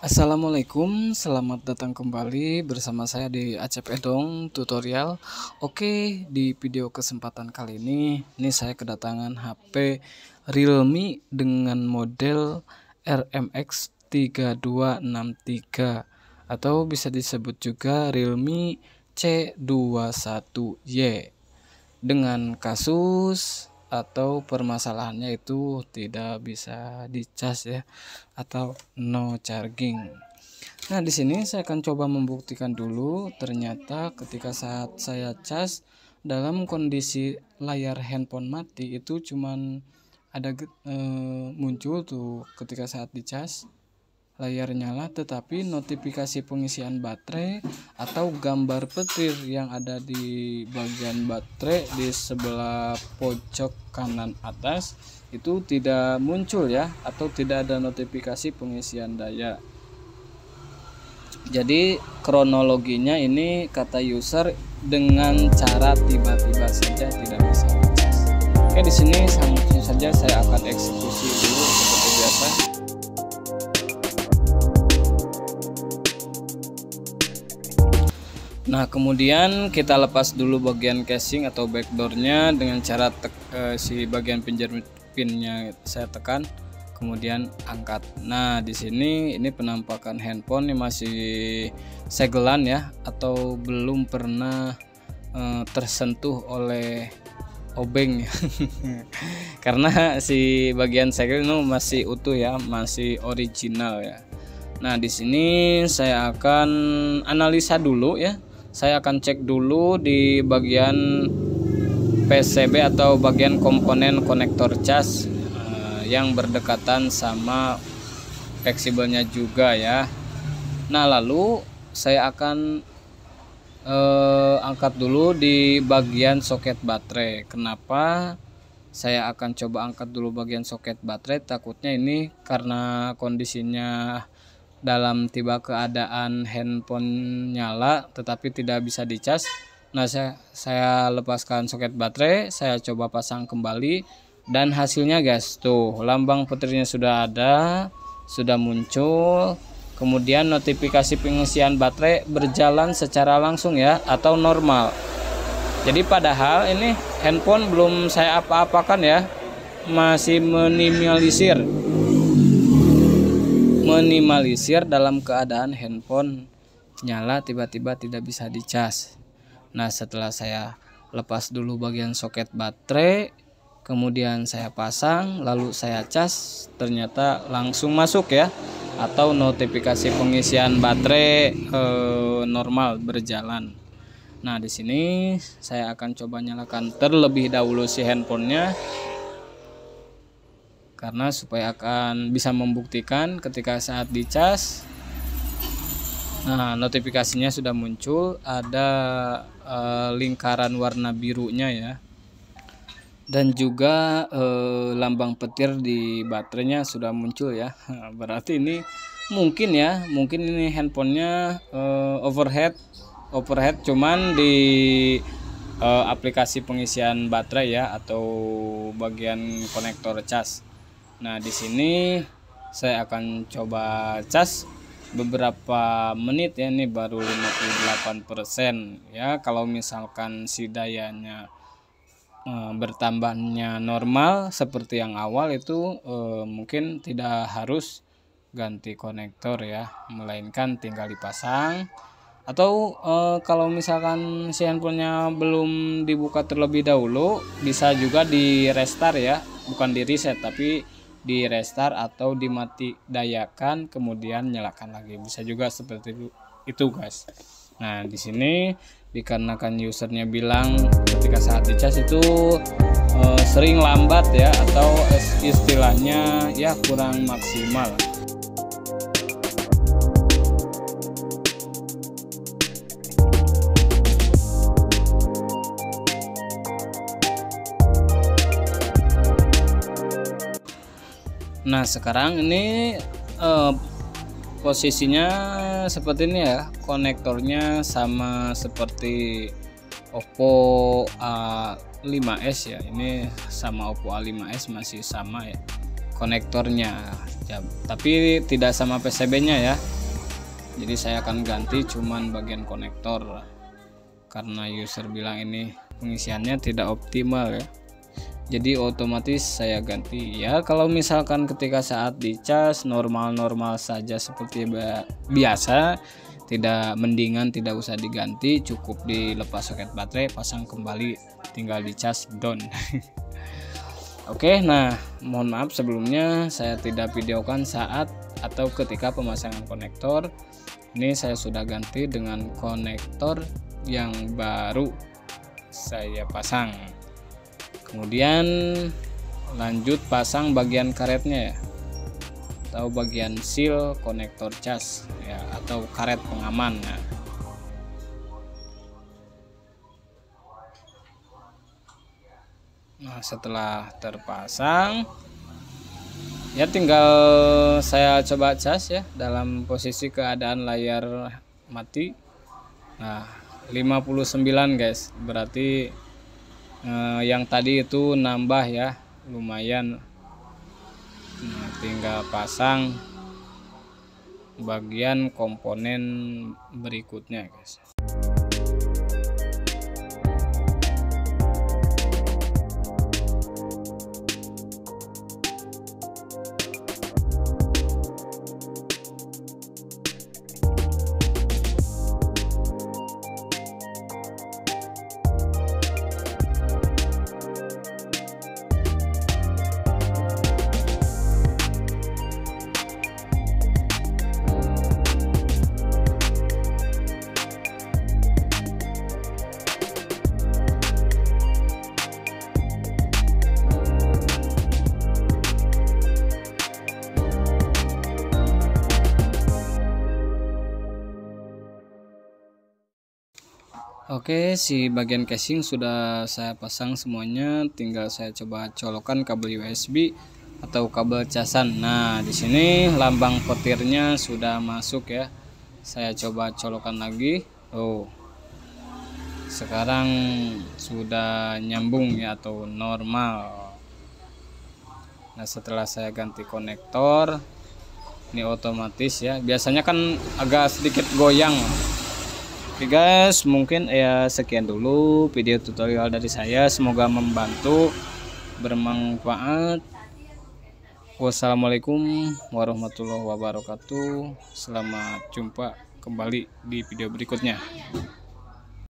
Assalamualaikum, selamat datang kembali bersama saya di Acep Edong Tutorial. Oke, di video kesempatan kali ini saya kedatangan HP Realme dengan model RMX 3263 atau bisa disebut juga Realme C21Y dengan kasus atau permasalahannya itu tidak bisa dicas ya, atau no charging. Nah, di sini saya akan coba membuktikan dulu. Ternyata ketika saat saya cas dalam kondisi layar handphone mati itu cuman ada muncul tuh ketika saat dicas layar nyala, tetapi notifikasi pengisian baterai atau gambar petir yang ada di bagian baterai di sebelah pojok kanan atas itu tidak muncul ya, atau tidak ada notifikasi pengisian daya. Jadi kronologinya ini kata user dengan cara tiba-tiba saja tidak bisa dicas. Oke, di sini langsung saja saya akan eksekusi dulu seperti biasa. Nah, kemudian kita lepas dulu bagian casing atau backdoornya dengan cara si bagian pinnya saya tekan, kemudian angkat. Nah, di sini ini penampakan handphone ini masih segelan ya, atau belum pernah tersentuh oleh obeng ya. Karena si bagian segel itu masih utuh ya, masih original ya. Nah, di sini saya akan analisa dulu ya. Saya akan cek dulu di bagian PCB atau bagian komponen konektor cas yang berdekatan sama fleksibelnya juga ya. Nah, lalu saya akan angkat dulu di bagian soket baterai. Kenapa saya akan coba angkat dulu bagian soket baterai? Takutnya ini karena kondisinya dalam tiba keadaan handphone nyala tetapi tidak bisa dicas. Nah, saya lepaskan soket baterai, saya coba pasang kembali, dan hasilnya guys, tuh lambang petirnya sudah ada, sudah muncul. Kemudian notifikasi pengisian baterai berjalan secara langsung ya, atau normal. Jadi padahal ini handphone belum saya apa-apakan ya, masih minimalisir dalam keadaan handphone nyala tiba-tiba tidak bisa dicas. Nah, setelah saya lepas dulu bagian soket baterai, kemudian saya pasang, lalu saya cas, ternyata langsung masuk ya, atau notifikasi pengisian baterai normal berjalan. Nah, di sini saya akan coba nyalakan terlebih dahulu si handphonenya, karena supaya akan bisa membuktikan ketika saat dicas. Nah, notifikasinya sudah muncul, ada lingkaran warna birunya ya, dan juga lambang petir di baterainya sudah muncul ya. Berarti ini mungkin ini handphonenya overhead cuman di aplikasi pengisian baterai ya, atau bagian konektor cas. Nah, di sini saya akan coba cas beberapa menit ya, ini baru 58% ya. Kalau misalkan si dayanya bertambahnya normal seperti yang awal itu, mungkin tidak harus ganti konektor ya, melainkan tinggal dipasang. Atau kalau misalkan si handphonenya belum dibuka terlebih dahulu, bisa juga di restart ya, bukan di reset tapi di restart atau dimati dayakan kemudian nyalakan lagi, bisa juga seperti itu guys. Nah, di sini dikarenakan usernya bilang ketika saat dicas itu sering lambat ya, atau istilahnya ya kurang maksimal. Nah, sekarang ini posisinya seperti ini ya, konektornya sama seperti Oppo A5s ya. Ini sama Oppo A5s masih sama ya konektornya. ya, tapi tidak sama PCB-nya ya. Jadi saya akan ganti cuman bagian konektor karena user bilang ini pengisiannya tidak optimal ya. Jadi otomatis saya ganti ya. Kalau misalkan ketika saat dicas normal-normal saja seperti biasa, tidak mendingan tidak usah diganti, cukup dilepas soket baterai, pasang kembali, tinggal dicas, done. Oke, nah mohon maaf sebelumnya saya tidak videokan saat atau ketika pemasangan konektor. Ini saya sudah ganti dengan konektor yang baru saya pasang. Kemudian lanjut pasang bagian karetnya ya, atau bagian seal konektor cas ya, atau karet pengaman ya. Nah setelah terpasang ya tinggal saya coba cas ya dalam posisi keadaan layar mati. Nah 59 guys, berarti yang tadi itu nambah ya lumayan. Nah, tinggal pasang bagian komponen berikutnya guys. Oke, si bagian casing sudah saya pasang semuanya, tinggal saya coba colokan kabel USB atau kabel casan. Nah, di sini lambang petirnya sudah masuk ya. Saya coba colokan lagi. Oh. Sekarang sudah nyambung ya atau normal. Nah, setelah saya ganti konektor, ini otomatis ya. Biasanya kan agak sedikit goyang. Oke guys, mungkin ya sekian dulu video tutorial dari saya, semoga membantu, bermanfaat. Wassalamualaikum warahmatullahi wabarakatuh. Selamat jumpa kembali di video berikutnya.